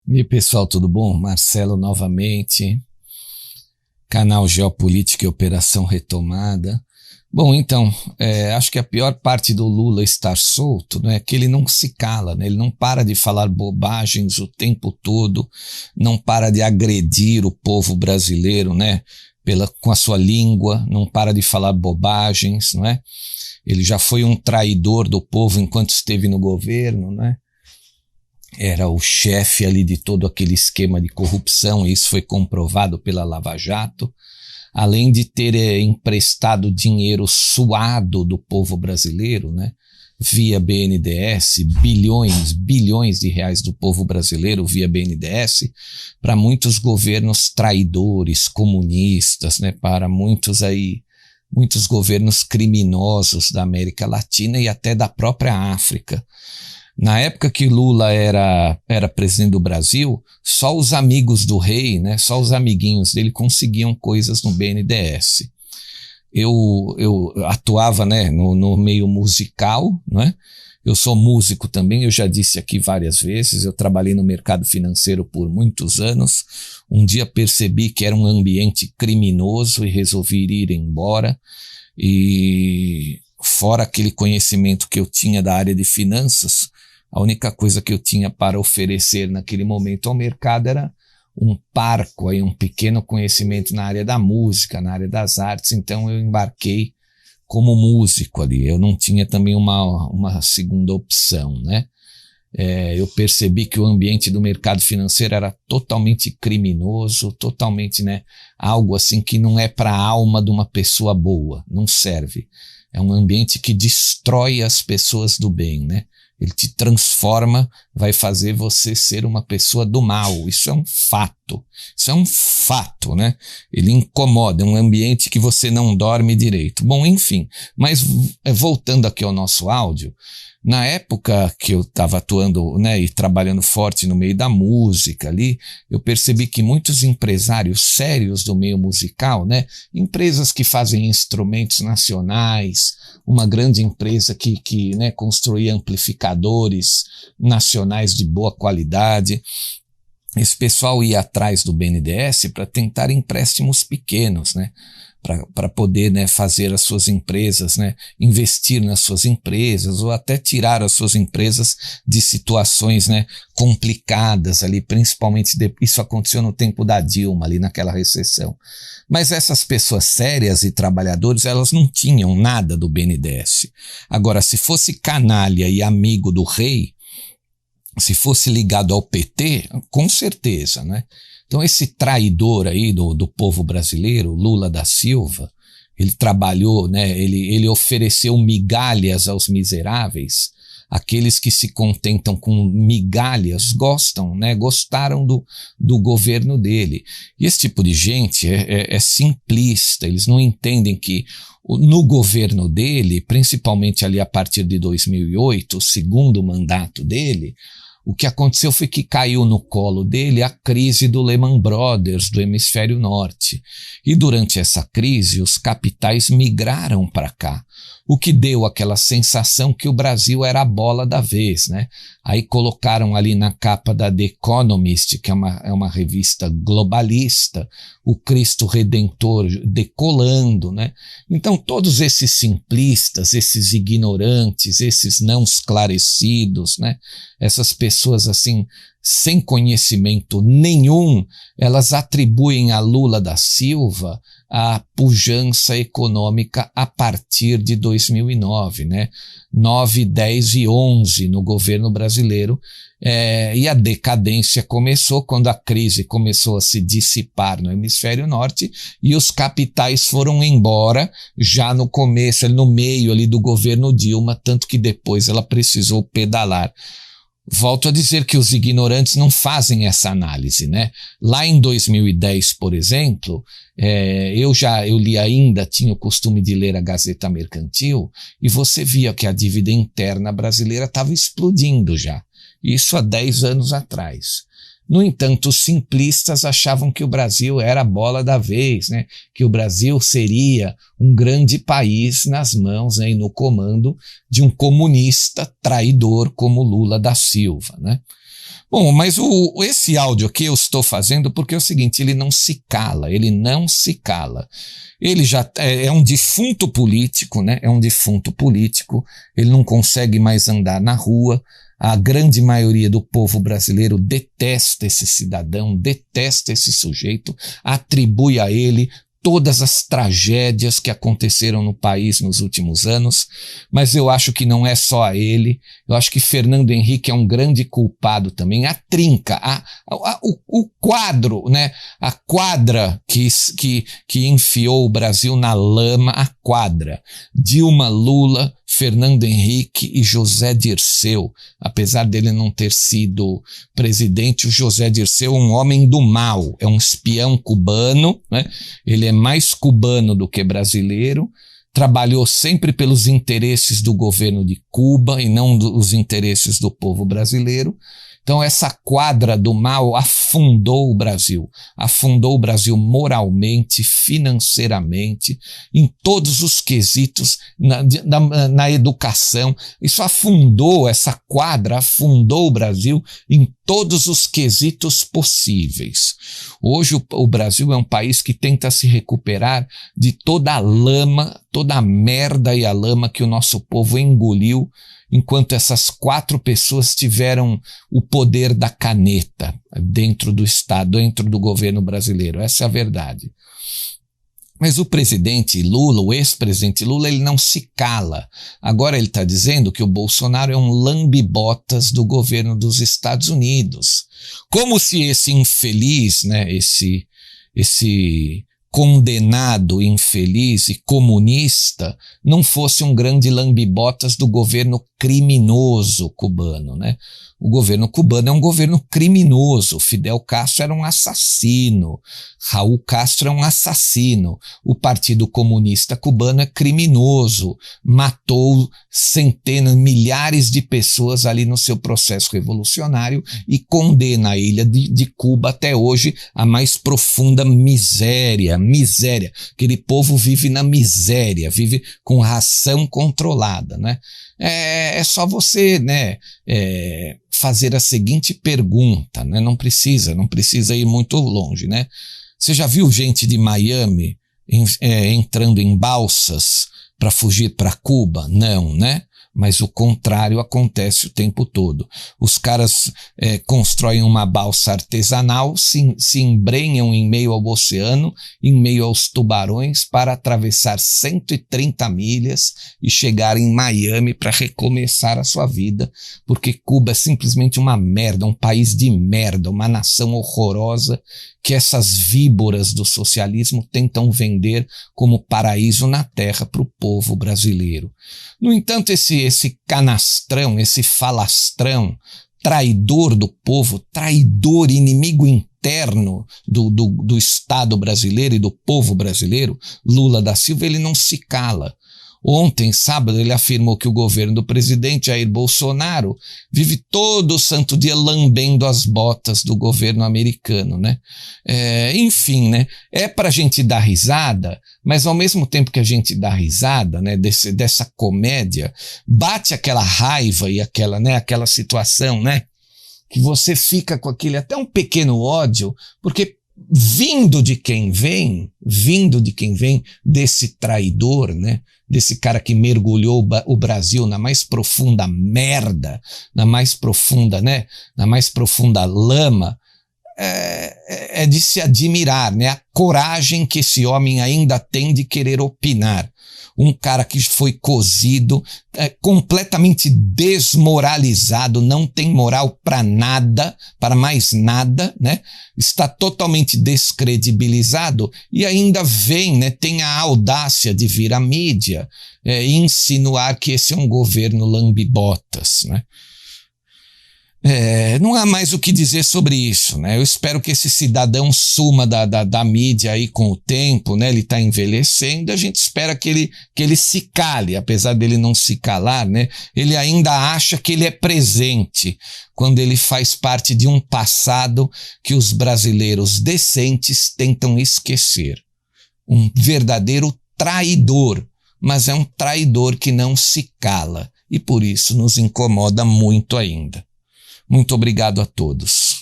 E aí, pessoal, tudo bom? Marcelo novamente, canal Geopolítica e Operação Retomada. Bom, então, acho que a pior parte do Lula estar solto, né, é que ele não se cala, né, ele não para de falar bobagens o tempo todo, não para de agredir o povo brasileiro, né, com a sua língua, não para de falar bobagens, não é? Ele já foi um traidor do povo enquanto esteve no governo, né? Era o chefe ali de todo aquele esquema de corrupção, e isso foi comprovado pela Lava Jato, além de ter emprestado dinheiro suado do povo brasileiro, né, via BNDES, bilhões de reais do povo brasileiro via BNDES, para muitos governos traidores, comunistas, né, para muitos governos criminosos da América Latina e até da própria África. Na época que Lula era presidente do Brasil, só os amigos do rei, né, só os amiguinhos dele conseguiam coisas no BNDES. Eu atuava, né, no meio musical, né? Eu sou músico também, eu já disse aqui várias vezes, eu trabalhei no mercado financeiro por muitos anos. Um dia percebi que era um ambiente criminoso e resolvi ir embora. E fora aquele conhecimento que eu tinha da área de finanças, a única coisa que eu tinha para oferecer naquele momento ao mercado era um parco, um pequeno conhecimento na área da música, na área das artes. Então eu embarquei como músico ali. Eu não tinha também uma segunda opção, né? Eu percebi que o ambiente do mercado financeiro era totalmente criminoso, totalmente, né, algo assim que não é para a alma de uma pessoa boa, não serve. É um ambiente que destrói as pessoas do bem, né? Ele te transforma, vai fazer você ser uma pessoa do mal. Isso é um fato, né? Ele incomoda, é um ambiente que você não dorme direito. Bom, enfim, mas voltando aqui ao nosso áudio, na época que eu estava atuando, né, e trabalhando forte no meio da música ali, eu percebi que muitos empresários sérios do meio musical, né, empresas que fazem instrumentos nacionais, uma grande empresa que né, construía amplificadores nacionais de boa qualidade, esse pessoal ia atrás do BNDES para tentar empréstimos pequenos, né? Para poder, né, fazer as suas empresas, né, investir nas suas empresas ou até tirar as suas empresas de situações, né, complicadas ali, principalmente isso aconteceu no tempo da Dilma, ali naquela recessão. Mas essas pessoas sérias e trabalhadores, elas não tinham nada do BNDES. Agora, se fosse canalha e amigo do rei, se fosse ligado ao PT, com certeza, né? Então esse traidor aí do povo brasileiro, Lula da Silva, ele trabalhou, né? Ele ofereceu migalhas aos miseráveis. Aqueles que se contentam com migalhas gostam, né? Gostaram do governo dele. E esse tipo de gente é simplista, eles não entendem que no governo dele, principalmente ali a partir de 2008, o segundo mandato dele, o que aconteceu foi que caiu no colo dele a crise do Lehman Brothers, do hemisfério norte. E durante essa crise, os capitais migraram para cá, o que deu aquela sensação que o Brasil era a bola da vez, né? Aí colocaram ali na capa da The Economist, que é uma revista globalista, o Cristo Redentor decolando, né? Então todos esses simplistas, esses ignorantes, esses não esclarecidos, né? Essas pessoas assim, sem conhecimento nenhum, elas atribuem a Lula da Silva a pujança econômica a partir de 2009, né? 9, 10 e 11 no governo brasileiro, e a decadência começou quando a crise começou a se dissipar no hemisfério norte e os capitais foram embora já no começo, no meio ali do governo Dilma, tanto que depois ela precisou pedalar. Volto a dizer que os ignorantes não fazem essa análise, né? Lá em 2010, por exemplo, tinha o costume de ler a Gazeta Mercantil e você via que a dívida interna brasileira estava explodindo já. Isso há 10 anos atrás. No entanto, os simplistas achavam que o Brasil era a bola da vez, né? Que o Brasil seria um grande país nas mãos, né, e no comando de um comunista traidor como Lula da Silva, né? Bom, mas esse áudio aqui eu estou fazendo porque é o seguinte, ele não se cala, ele não se cala. Ele já é um defunto político, né? É um defunto político, ele não consegue mais andar na rua. A grande maioria do povo brasileiro detesta esse cidadão, detesta esse sujeito, atribui a ele todas as tragédias que aconteceram no país nos últimos anos, mas eu acho que não é só a ele, eu acho que Fernando Henrique é um grande culpado também. A trinca, o quadro, né? A quadra que enfiou o Brasil na lama, a quadra. Dilma, Lula, Fernando Henrique e José Dirceu. Apesar dele não ter sido presidente, o José Dirceu é um homem do mal, é um espião cubano, né? Ele é mais cubano do que brasileiro, trabalhou sempre pelos interesses do governo de Cuba e não os interesses do povo brasileiro. Então essa quadra do mal afundou o Brasil moralmente, financeiramente, em todos os quesitos, na educação. Isso afundou, essa quadra afundou o Brasil em todos os quesitos possíveis. Hoje o Brasil é um país que tenta se recuperar de toda a lama, toda a merda e a lama que o nosso povo engoliu enquanto essas 4 pessoas tiveram o poder da caneta dentro do Estado, dentro do governo brasileiro. Essa é a verdade. Mas o presidente Lula, o ex-presidente Lula, ele não se cala. Agora ele está dizendo que o Bolsonaro é um lambe-botas do governo dos Estados Unidos. Como se esse infeliz, né, esse condenado, infeliz e comunista não fosse um grande lambe-botas do governo criminoso cubano, né? O governo cubano é um governo criminoso. Fidel Castro era um assassino. Raul Castro é um assassino. O Partido Comunista Cubano é criminoso. Matou centenas, milhares de pessoas ali no seu processo revolucionário e condena a ilha de Cuba até hoje à mais profunda miséria. Miséria. Aquele povo vive na miséria, vive com ração controlada, né? É só você, né, fazer a seguinte pergunta, né? Não precisa ir muito longe, né? Você já viu gente de Miami entrando em balsas para fugir para Cuba? Não, né? Mas o contrário acontece o tempo todo. Os caras constroem uma balsa artesanal, se embrenham em meio ao oceano, em meio aos tubarões, para atravessar 130 milhas e chegar em Miami para recomeçar a sua vida, porque Cuba é simplesmente uma merda, um país de merda, uma nação horrorosa que essas víboras do socialismo tentam vender como paraíso na terra para o povo brasileiro. No entanto, esse canastrão, esse falastrão, traidor do povo, traidor, inimigo interno do Estado brasileiro e do povo brasileiro, Lula da Silva, ele não se cala. Ontem, sábado, ele afirmou que o governo do presidente Jair Bolsonaro vive todo o santo dia lambendo as botas do governo americano, né? Enfim, né? É pra gente dar risada, mas ao mesmo tempo que a gente dá risada, né, dessa comédia, bate aquela raiva e aquela situação, né? Que você fica com aquele até um pequeno ódio, porque vindo de quem vem desse traidor, né? Desse cara que mergulhou o Brasil na mais profunda merda, na mais profunda lama, é de se admirar, né? A coragem que esse homem ainda tem de querer opinar. Um cara que foi cozido, completamente desmoralizado, não tem moral para nada, para mais nada, né? Está totalmente descredibilizado e ainda vem, né? Tem a audácia de vir à mídia e insinuar que esse é um governo lambibotas, né? Não há mais o que dizer sobre isso, né? Eu espero que esse cidadão suma da mídia aí com o tempo, né? Ele está envelhecendo, a gente espera que ele se cale, apesar dele não se calar, né? Ele ainda acha que ele é presente, quando ele faz parte de um passado que os brasileiros decentes tentam esquecer. Um verdadeiro traidor, mas é um traidor que não se cala, e por isso nos incomoda muito ainda. Muito obrigado a todos.